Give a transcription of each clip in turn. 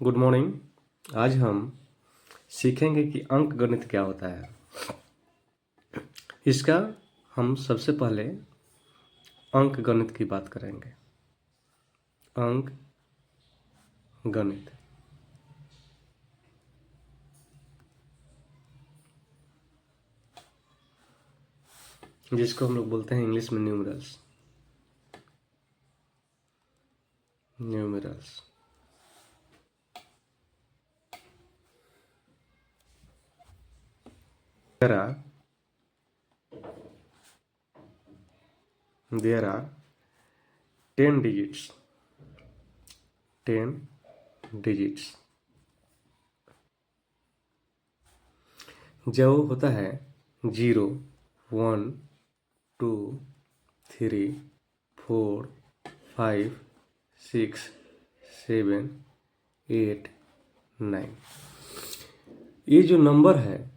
Good morning. आज हम सीखेंगे कि अंक गणित क्या होता है। इसका हम सबसे पहले अंक गणित की बात करेंगे। अंक गणित जिसको हम लोग बोलते हैं इंग्लिश में numerals. Numerals there are 10 digits 10 digits। जो होता है 0 1 2 3 4 5 6 7 8 9, ये जो नंबर है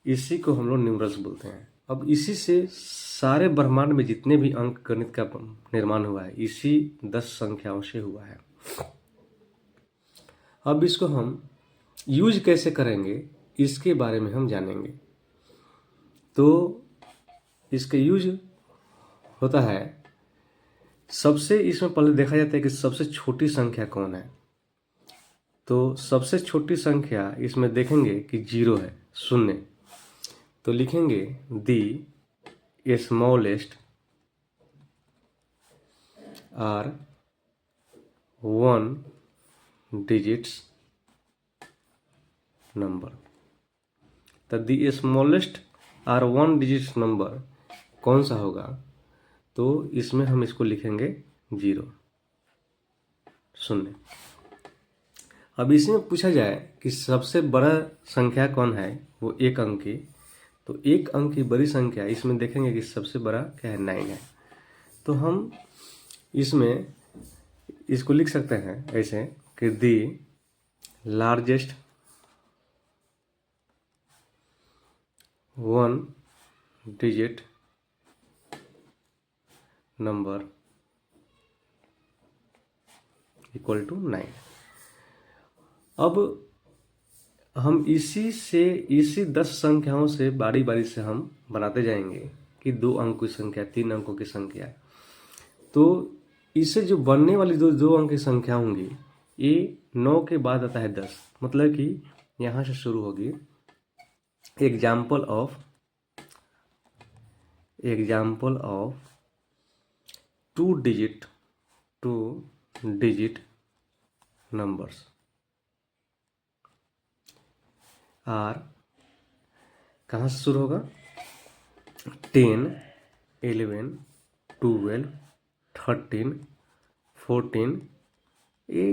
इसी को हम लोग न्यूमरल्स बोलते हैं। अब इसी से सारे ब्रह्मांड में जितने भी अंक गणित का निर्माण हुआ है इसी 10 संख्याओं से हुआ है। अब इसको हम यूज कैसे करेंगे इसके बारे में हम जानेंगे। तो इसका यूज होता है, सबसे इसमें पहले देखा जाता है कि सबसे छोटी संख्या कौन है। तो सबसे छोटी संख्या इसमें देखेंगे कि 0 है, शून्य। तो लिखेंगे the smallest are 1 digits number. तो the smallest are 1 digits number कौन सा होगा? तो इसमें हम इसको लिखेंगे 0, शून्य। अब इसमें पूछा जाए कि सबसे बड़ा संख्या कौन है, वो 1 अंक की। तो 1 अंक की बड़ी संख्या इसमें देखेंगे कि सबसे बड़ा क्या है, 9 है। तो हम इसमें इसको लिख सकते हैं ऐसे कि the largest 1 digit number equal to 9। अब हम इसी 10 संख्याओं से बारी बारी से हम बनाते जाएंगे कि 2 अंक की संख्या, 3 अंकों की संख्या। तो इससे जो बनने वाली दो अंक की संख्या होंगी, ये 9 के बाद आता है 10। मतलब कि यहाँ से शुरू होगी example of 2 digit numbers are, कहाँ से शुरू होगा, 10 11 12 13 14, ये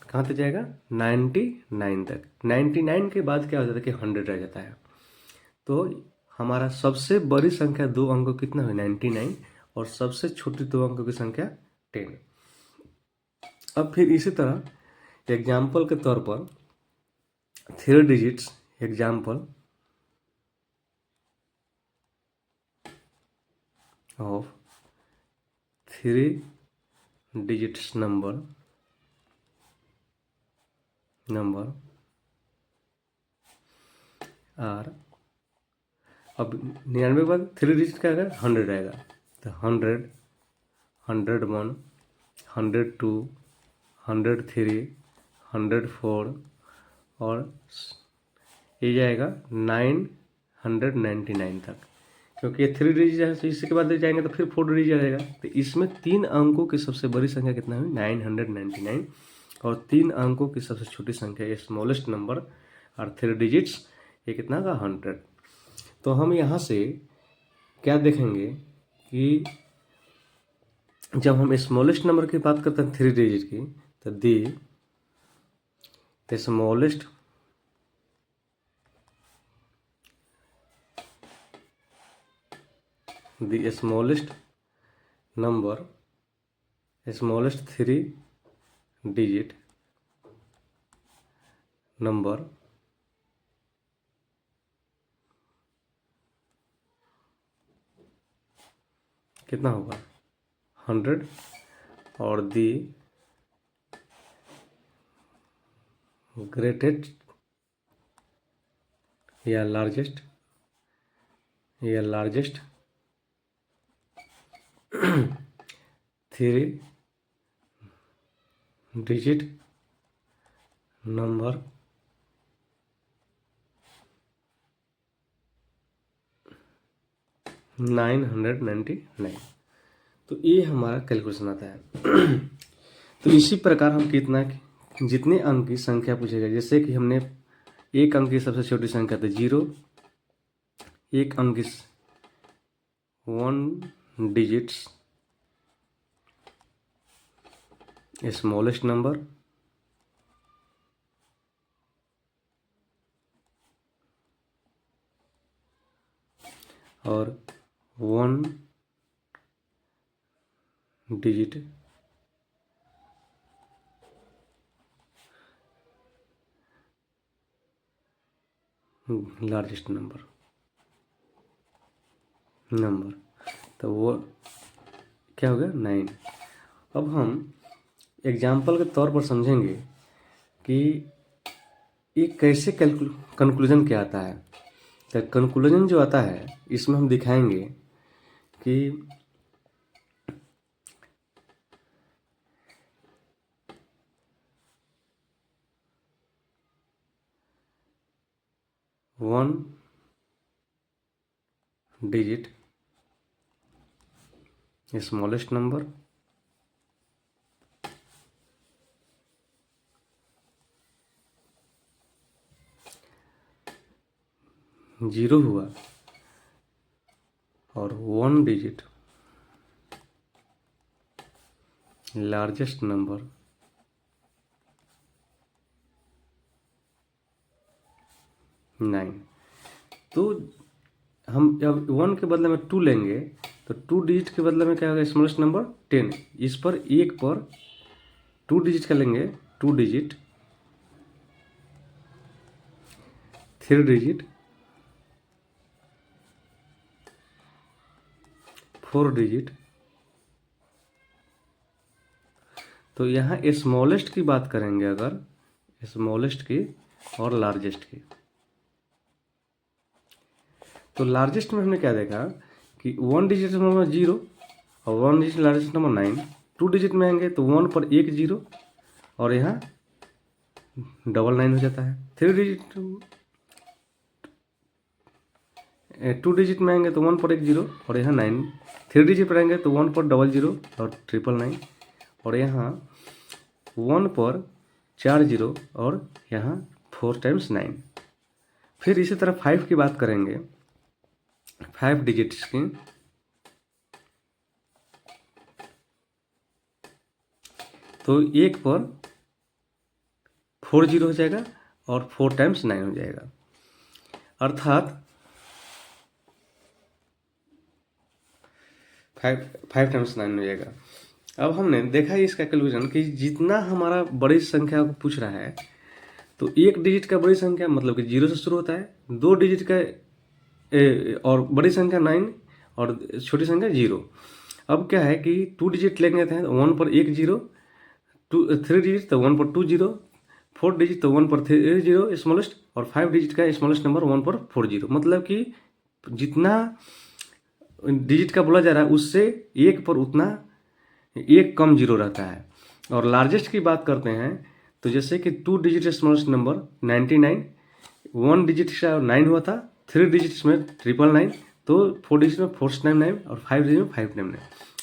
कहाँ तक जाएगा, 99 तक। 99 के बाद क्या हो जाता है कि 100 रह जाता है। तो हमारा सबसे बड़ी संख्या 2 अंकों कितना है, 99, और सबसे छोटी 2 अंकों की संख्या 10। अब फिर इसी तरह एग्जाम्पल के तौर पर 3 digits example of 3 digits number are. अब 99 के बाद 3 डिजिट का अगर 100 रहेगा तो 100 101 102 103 104 और ये जाएगा 999 तक। क्योंकि ये 3 डिजिट है तो इसके बाद जाएंगे तो फिर 4 डिजिट रहेगा। तो इसमें 3 अंकों की सबसे बड़ी संख्या कितना है, 999, और 3 अंकों की सबसे छोटी संख्या, ये स्मॉलेस्ट नंबर और 3 डिजिट्स, ये कितना का 100। तो हम यहाँ से क्या देखेंगे कि जब हम स्मॉलेस्ट नंबर की बात करते हैं 3 डिजिट की, तो the smallest number, smallest 3 digit number कितना होगा, 100, और दी ग्रेटेस्ट या लार्जेस्ट 3 डिजिट नंबर 999। तो ये हमारा कैलकुलेशन आता है। तो इसी प्रकार हम जितने अंक की संख्या पूछेगा, जैसे कि हमने एक अंक की सबसे छोटी संख्या तो 0, एक अंक की 1 डिजिट्स स्मॉलेस्ट नंबर, और 1 डिजिट लार्जेस्ट नंबर। तो वो क्या हो गया 9। अब हम एग्जाम्पल के तौर पर समझेंगे कि ये कैसे कंक्लूजन क्या आता है। तो कंक्लूजन जो आता है इसमें हम दिखाएंगे कि one digit smallest number, zero हुआ, और 1 डिजिट लार्जेस्ट नंबर, 9। तो हम जब 1 के बदले में 2 लेंगे तो 2 डिजिट के बदले में क्या होगा स्मॉलेस्ट नंबर 10। इस पर एक पर 2 डिजिट का लेंगे, 2 डिजिट 3 डिजिट 4 डिजिट। तो यहाँ स्मॉलेस्ट की बात करेंगे, अगर स्मॉलेस्ट की और लार्जेस्ट की, तो लार्जेस्ट में हमने क्या देखा कि 1 डिजिट नंबर 0 और 1 डिजिट लार्जेस्ट नंबर 9। 2 डिजिट में आएंगे तो 1 पर एक 0 और यहाँ 999 हो जाता है। 3 डिजिट 2 डिजिट में आएंगे तो 1 पर एक 0 और यहाँ 9। 3 डिजिट पर आएंगे तो 1 पर 00 और 999, और यहाँ 1 पर 4 0 और यहाँ 4 टाइम्स 9। फिर इसी तरह 5 की बात करेंगे, 5 डिजिट्स की, तो एक पर 4 0 हो जाएगा और 4 टाइम्स 9 हो जाएगा, अर्थात 5 टाइम्स 9 हो जाएगा। अब हमने देखा इसका कैलकुलेशन कि जितना हमारा बड़ी संख्या को पूछ रहा है, तो एक डिजिट का बड़ी संख्या मतलब कि 0 से शुरू होता है, 2 डिजिट का और बड़ी संख्या 9 और छोटी संख्या 0। अब क्या है कि 2 डिजिट लेंगे तो 1 पर एक 0, 3 डिजिट तो 1 पर 2 0, 4 डिजिट तो 1 पर 3 0 स्मॉलेस्ट, और 5 डिजिट का स्मॉलेस्ट नंबर 1 पर 4 0। मतलब कि जितना डिजिट का बोला जा रहा है उससे एक पर उतना एक कम 0 रहता है। और लार्जेस्ट की बात करते हैं तो जैसे कि 2 डिजिट स्मॉलेस्ट नंबर 99, 1 डिजिट का 9 हुआ था, 3 डिजिट्स में 999, तो 4 डिजिट में 499 और 5 डिजिट में 599।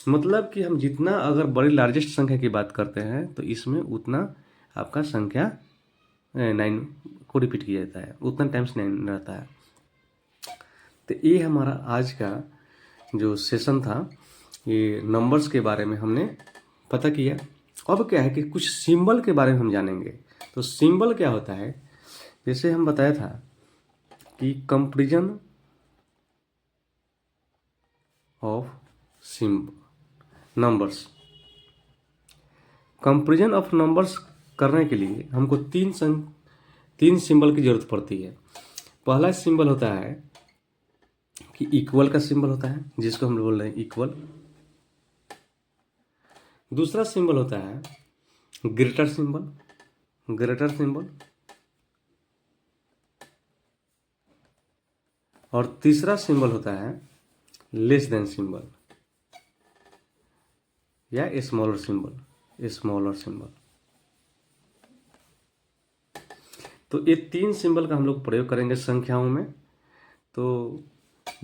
मतलब कि हम जितना अगर बड़ी लार्जेस्ट संख्या की बात करते हैं तो इसमें उतना आपका संख्या 9 को रिपीट किया जाता है, उतना टाइम्स 9 रहता है। तो ये हमारा आज का जो सेशन था, ये नंबर्स के बारे में हमने पता किया। अब क्या है कि कुछ सिंबल के बारे में हम जानेंगे। तो सिंबल क्या होता है, जैसे हम बताया था कि comparison of numbers, comparison of numbers करने के लिए हमको तीन सिंबल की जरूरत पड़ती है। पहला सिंबल होता है कि इक्वल का सिंबल होता है, जिसको हम बोल रहे हैं इक्वल। दूसरा सिंबल होता है ग्रेटर सिंबल। और तीसरा सिंबल होता है लेस देन सिंबल या स्मॉलर सिंबल। तो ये 3 सिंबल का हम लोग प्रयोग करेंगे संख्याओं में। तो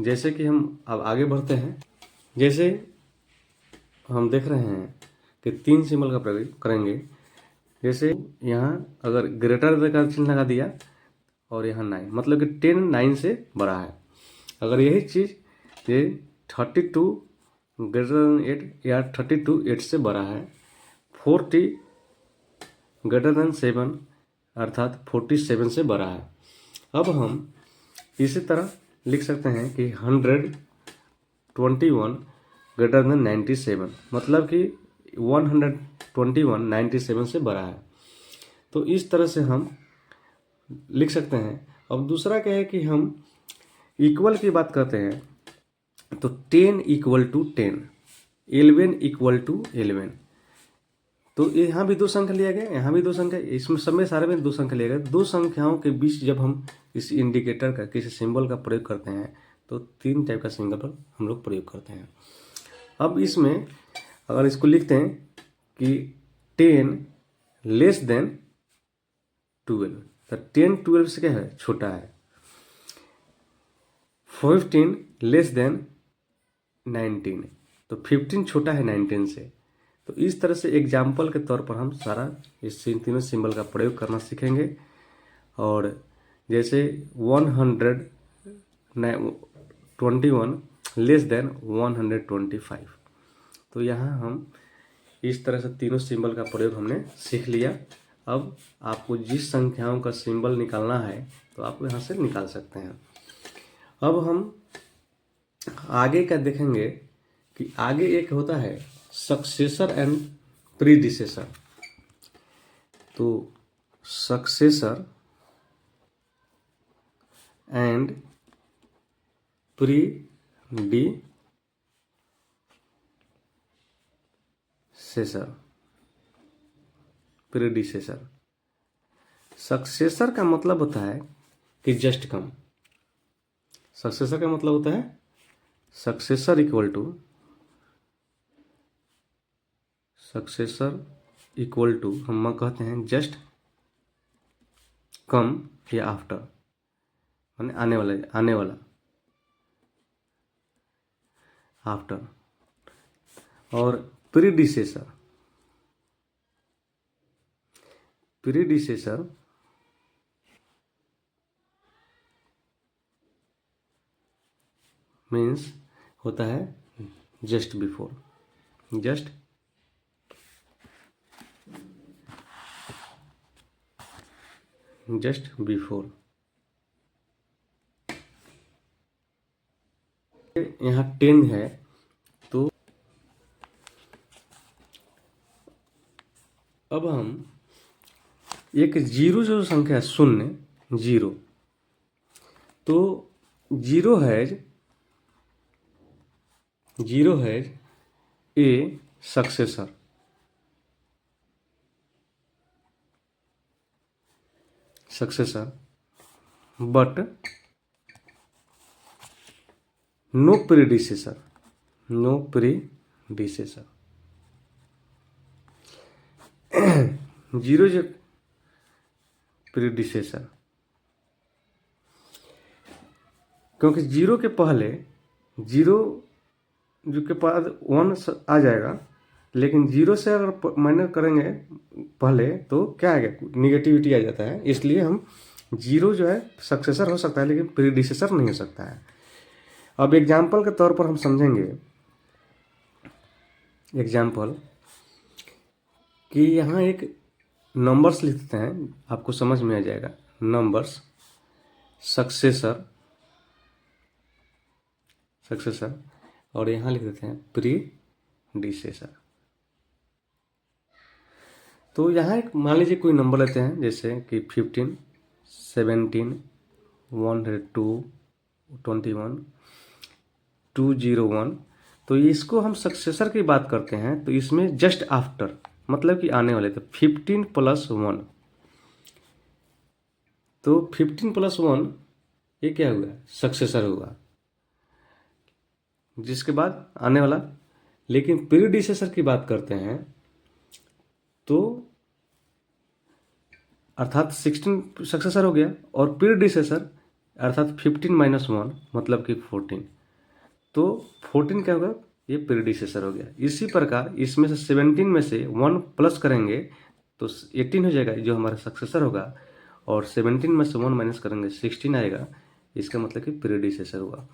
जैसे कि हम अब आगे बढ़ते हैं, जैसे हम देख रहे हैं कि 3 सिंबल का प्रयोग करेंगे। जैसे यहाँ अगर ग्रेटर का चिन्ह लगा दिया और यहाँ 9, मतलब कि 10 9 से बड़ा है। अगर यही चीज़ ये 32 ग्रेटर देन 8 या 32 8 से बड़ा है, 40 ग्रेटर देन 7 अर्थात 47 से बड़ा है। अब हम इसी तरह लिख सकते हैं कि 121 ग्रेटर देन 97, मतलब कि 121 97 से बड़ा है। तो इस तरह से हम लिख सकते हैं। अब दूसरा क्या है कि हम इक्वल की बात करते हैं, तो 10 इक्वल टू 10, 11 इक्वल टू 11। तो यहाँ भी 2 संख्या लिया गया, यहाँ भी 2 संख्या, इसमें सब में सारे में 2 संख्या लिया गया। 2 संख्याओं के बीच जब हम इस इंडिकेटर का, किसी सिंबल का प्रयोग करते हैं, तो 3 टाइप का सिंबल हम लोग प्रयोग करते हैं। अब इसमें अगर इसको लिखते हैं कि 10 लेस देन 12, तो 10 12 से क्या है, छोटा है। 15 लेस देन 19, तो 15 छोटा है 19 से। तो इस तरह से एग्जाम्पल के तौर पर हम सारा इस तीनों सिंबल का प्रयोग करना सीखेंगे। और जैसे 121 लेस देन 125, तो यहाँ हम इस तरह से तीनों सिंबल का प्रयोग हमने सीख लिया। अब आपको जिस संख्याओं का सिंबल निकालना है तो आप यहाँ से निकाल सकते हैं। अब हम आगे का देखेंगे कि आगे एक होता है सक्सेसर एंड प्रीडिसेसर। तो सक्सेसर एंड प्रीडिसेसर। सक्सेसर का मतलब होता है कि जस्ट कम। सक्सेसर का मतलब होता है सक्सेसर इक्वल टू हम कहते हैं जस्ट कम या आफ्टर, माने आने वाला आफ्टर। और प्रीडिसेसर मीन्स होता है जस्ट बिफोर। यहाँ 10 है, तो अब हम एक जीरो जो संख्या है, 0, तो zero has a successor. But no predecessor. Zero जो प्रीडिसेसर, क्योंकि जीरो के पहले जीरो जो के बाद 1 आ जाएगा, लेकिन जीरो से अगर माइनस करेंगे पहले तो क्या आएगा, निगेटिविटी आ जाता है। इसलिए हम जीरो जो है सक्सेसर हो सकता है लेकिन प्रीडिसेसर नहीं हो सकता है। अब एग्जाम्पल के तौर पर हम समझेंगे एग्जाम्पल कि यहाँ एक नंबर्स लिखते हैं, आपको समझ में आ जाएगा। नंबर्स सक्सेसर और यहाँ लिख देते हैं प्रीडिसेसर। तो यहाँ एक मान लीजिए कोई नंबर लेते हैं, जैसे कि 15 17 102 21 201। तो इसको हम सक्सेसर की बात करते हैं, तो इसमें जस्ट आफ्टर मतलब कि आने वाले, तो 15 + 1, तो 15 + 1 ये क्या हुआ, सक्सेसर हुआ, जिसके बाद आने वाला। लेकिन प्रीडिसेसर की बात करते हैं तो अर्थात 16 सक्सेसर हो गया, और प्रीडिसेसर अर्थात 15 - 1 मतलब कि 14, तो 14 क्या होगा, ये प्रीडिसेसर हो गया। इसी प्रकार इसमें से 17 में से 1 प्लस करेंगे तो 18 हो जाएगा जो हमारा सक्सेसर होगा, और 17 में से 1 माइनस करेंगे 16 आएगा, इसका मतलब कि प्रीडिसेसर हुआ।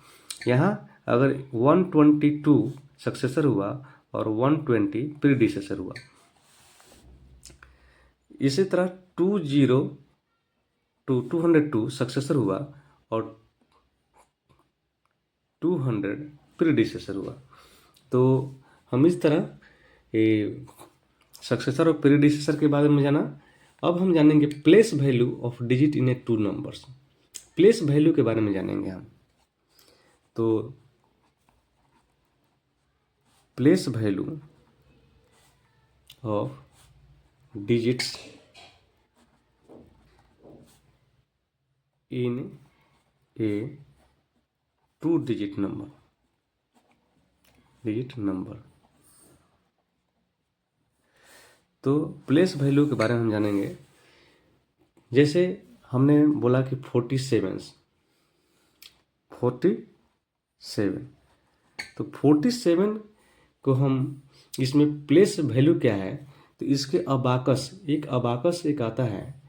यहाँ अगर 122 सक्सेसर हुआ और 120 प्रीडिसेसर हुआ। इसी तरह 202 सक्सेसर हुआ और 200 प्रीडिसेसर हुआ। तो हम इस तरह ये सक्सेसर और प्रीडिसेसर के बारे में जाना। अब हम जानेंगे place value of digit in A two numbers. Place value के बारे में जानेंगे हम। तो place value of digits in A two digit number, तो प्लेस वैल्यू के बारे में हम जानेंगे। जैसे हमने बोला कि 47, तो 47 को हम इसमें प्लेस वैल्यू क्या है, तो इसके अबाकस एक आता है,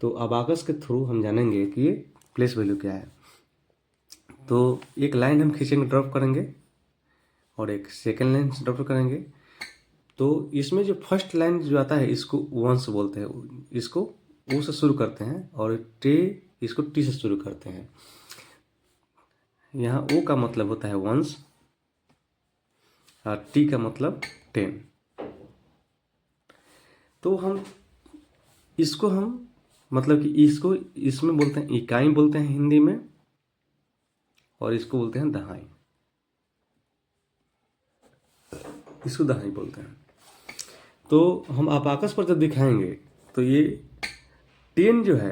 तो अबाकस के थ्रू हम जानेंगे कि ये प्लेस वैल्यू क्या है। तो एक लाइन हम खींचेंगे, ड्रॉप करेंगे, और एक सेकेंड लाइन ड्रॉप करेंगे। तो इसमें जो फर्स्ट लाइन जो आता है इसको वंस बोलते हैं, इसको ओ से शुरू करते हैं, और इसको टी से शुरू करते हैं। यहाँ ओ का मतलब होता है वंस और टी का मतलब 10। तो हम मतलब कि इसमें बोलते हैं इकाई बोलते हैं हिंदी में, और इसको बोलते हैं दहाई, इसको दहाई बोलते हैं। तो हम अबाकस पर जब दिखाएंगे तो ये 10 जो है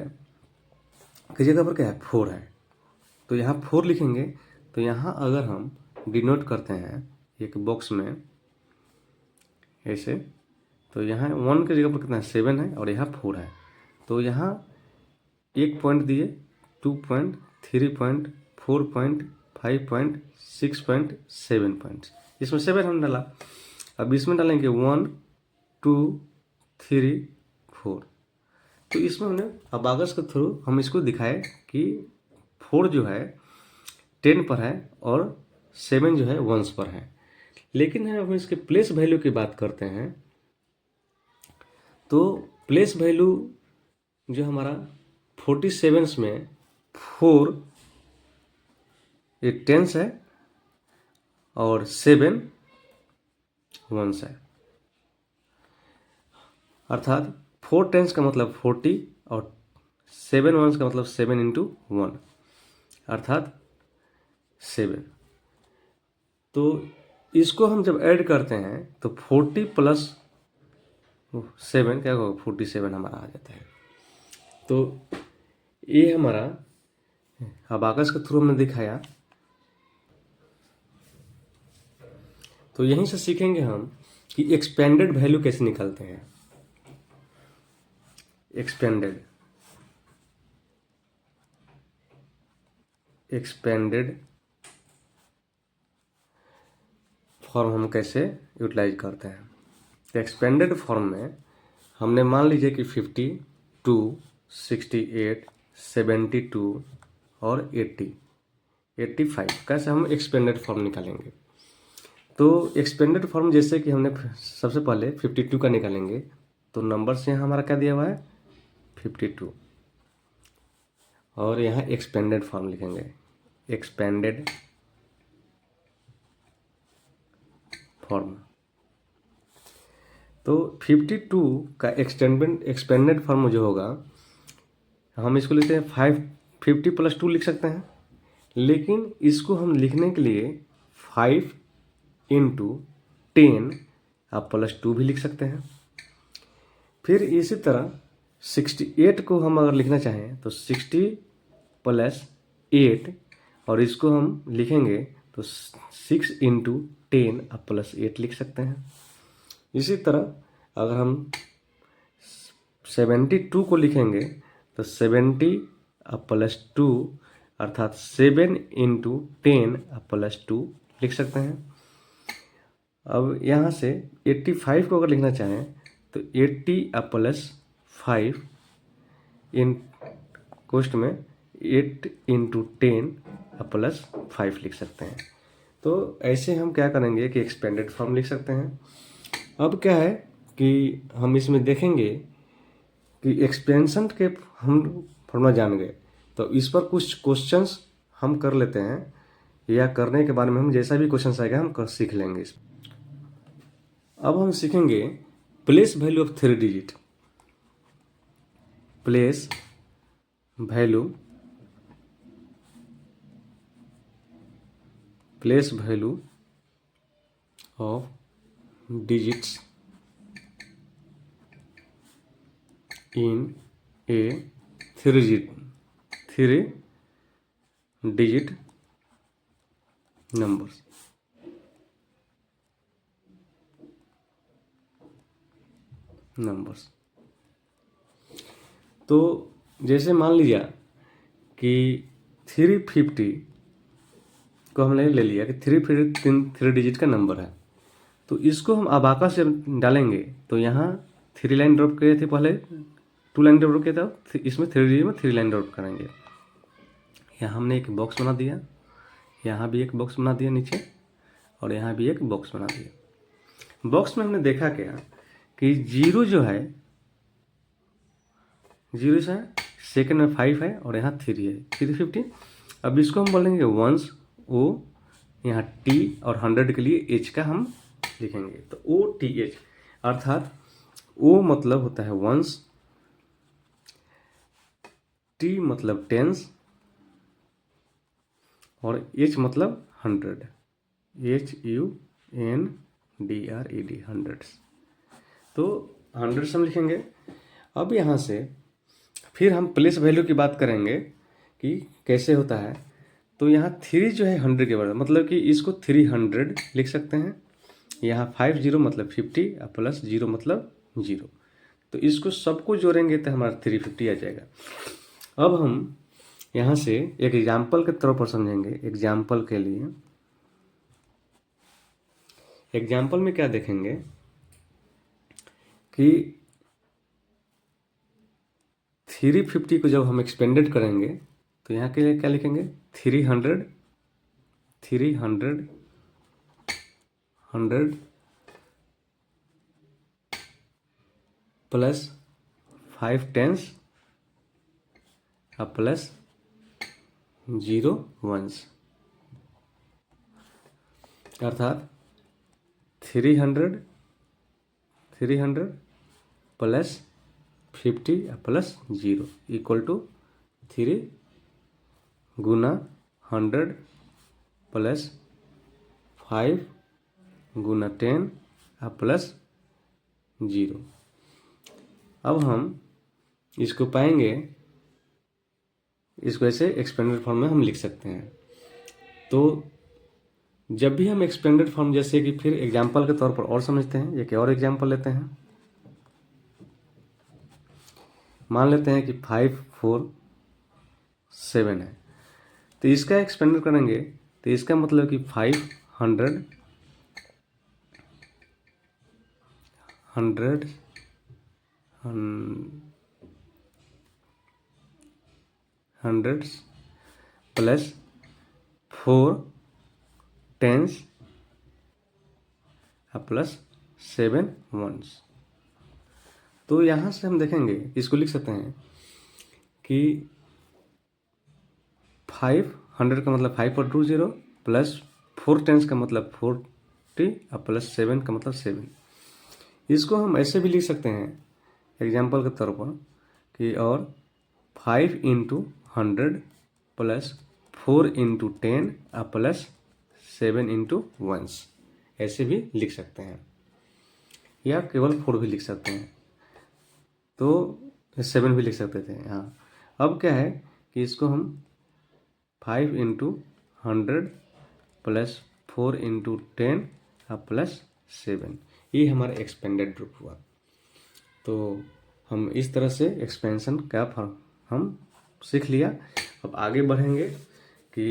की जगह पर क्या है, 4 है, तो यहाँ 4 लिखेंगे। तो यहाँ अगर हम डिनोट करते हैं एक बॉक्स में ऐसे, तो यहाँ 1 की जगह पर कितना है, 7 है, और यहाँ 4 है। तो यहाँ 1 पॉइंट दिए, 2 point, 3 point, 4 point, 5 point, 6 point, 7 point, इसमें 7 हम डाला। अब इसमें डालेंगे 1 2 3 4। तो इसमें हमने अबाकस के थ्रू हम इसको दिखाए कि 4 जो है 10 पर है और 7 जो है 1 पर है। लेकिन हम इसके प्लेस वैल्यू की बात करते हैं, तो प्लेस वैल्यू जो हमारा 47 में 4 ये 10 है और 7 1 है, अर्थात 4 10 का मतलब 40 और 7 1 का मतलब 7 × 1 अर्थात 7। तो इसको हम जब ऐड करते हैं तो 40 + 7 क्या होगा, 47 हमारा आ जाता है। तो ये हमारा अबाकस के थ्रू हमने दिखाया। तो यहीं से सीखेंगे हम कि एक्सपेंडेड वैल्यू कैसे निकालते हैं। एक्सपेंडेड फॉर्म हम कैसे यूटिलाइज करते हैं। तो एक्सपेंडेड फॉर्म में हमने मान लीजिए कि 52, 68, 72 और 80, 85 कैसे हम एक्सपेंडेड फॉर्म निकालेंगे। तो एक्सपेंडेड फॉर्म जैसे कि हमने सबसे पहले 52 का निकालेंगे, तो नंबर से यहाँ हमारा क्या दिया हुआ है 52, और यहाँ एक्सपेंडेड फॉर्म लिखेंगे, एक्सपेंडेड फॉर्म। तो 52 का एक्सपेंडेड फॉर्म जो होगा, हम इसको लिखते हैं 50 + 2 लिख सकते हैं। लेकिन इसको हम लिखने के लिए 5 × 10 आप +2 भी लिख सकते हैं। फिर इसी तरह 68 को हम अगर लिखना चाहें तो 60 प्लस 8, और इसको हम लिखेंगे तो 6 इंटू 10 प्लस 8 लिख सकते हैं। इसी तरह अगर हम 72 को लिखेंगे तो 70 प्लस 2 अर्थात 7 इंटू 10 प्लस 2 लिख सकते हैं। अब यहाँ से 85 को अगर लिखना चाहें तो 80 प्लस 5 इन कोष्ट में 8 इंटू 10 प्लस 5 लिख सकते हैं। तो ऐसे हम क्या करेंगे कि एक्सपेंडेड फॉर्म लिख सकते हैं। अब क्या है कि हम इसमें देखेंगे कि एक्सपेंशन के हम फॉर्मूला जान गए, तो इस पर कुछ क्वेश्चंस हम कर लेते हैं, या करने के बारे में हम जैसा भी क्वेश्चन आएगा हम सीख लेंगे इस। अब हम सीखेंगे place value of 3 digit. Place value of digits in a 3-digit numbers। तो जैसे मान लीजिए कि 350 को हमने ले लिया कि 3 डिजिट का नंबर है, तो इसको हम अबाका से डालेंगे तो यहाँ 3 लाइन ड्रॉप किए थे, पहले 2 लाइन ड्रॉप किया था, इसमें 3 डिजिट में 3 लाइन ड्रॉप करेंगे। यहाँ हमने एक बॉक्स बना दिया, यहाँ भी एक बॉक्स बना दिया नीचे, और यहाँ भी एक बॉक्स बना दिया। बॉक्स में हमने देखा क्या कि 0 जो है 0 से सेकेंड में 5 है और यहाँ 3 है, 350। अब इसको हम बोलेंगे वंस ओ, यहाँ टी, और 100 के लिए एच का हम लिखेंगे तो OTH, अर्थात O मतलब होता है वंस, T मतलब टेंस, और H मतलब 100, HUNDRED, हंड्रेड्स। तो 100 हम लिखेंगे। अब यहाँ से फिर हम प्लेस वैल्यू की बात करेंगे कि कैसे होता है। तो यहाँ 3 जो है 100 के बराबर, मतलब कि इसको 300 लिख सकते हैं। यहाँ 50 मतलब 50 प्लस 0 मतलब 0, तो इसको सबको जोड़ेंगे तो हमारा 350 आ जाएगा। अब हम यहाँ से एक एग्जाम्पल के तौर पर समझेंगे। एग्जाम्पल के लिए एग्जाम्पल में क्या देखेंगे कि 350 को जब हम एक्सपेंडेड करेंगे तो यहाँ के लिए क्या लिखेंगे 300 प्लस 5 टेंस प्लस 0 वंस, अर्थात 300 प्लस 50 प्लस 0 इक्वल टू 3 गुना 100 प्लस 5 गुना 10 प्लस 0। अब हम इसको पाएंगे, इसको ऐसे एक्सपेंडेड फॉर्म में हम लिख सकते हैं। तो जब भी हम एक्सपेंडेड फॉर्म, जैसे कि फिर एग्जाम्पल के तौर पर और समझते हैं, एक और एग्जाम्पल लेते हैं। मान लेते हैं कि 5 4 7 है, तो इसका एक्सपेंडेड करेंगे तो इसका मतलब कि 500 hundreds plus 4 tens plus 7 ones. तो यहाँ से हम देखेंगे, इसको लिख सकते हैं कि 500 का मतलब 5 और 2 0, प्लस 4 टेंस का मतलब 40 और प्लस 7 का मतलब 7। इसको हम ऐसे भी लिख सकते हैं एग्जाम्पल के तौर पर कि और 5 into 100 plus 4 into 10 plus 7 into ones, ऐसे भी लिख सकते हैं, या केवल 4 भी लिख सकते हैं, तो 7 भी लिख सकते थे यहाँ। अब क्या है कि इसको हम 5 इंटू 100 प्लस 4 इंटू 10 प्लस 7, ये हमारा एक्सपेंडेड ग्रुप हुआ। तो हम इस तरह से एक्सपेंशन का हम सीख लिया। अब आगे बढ़ेंगे कि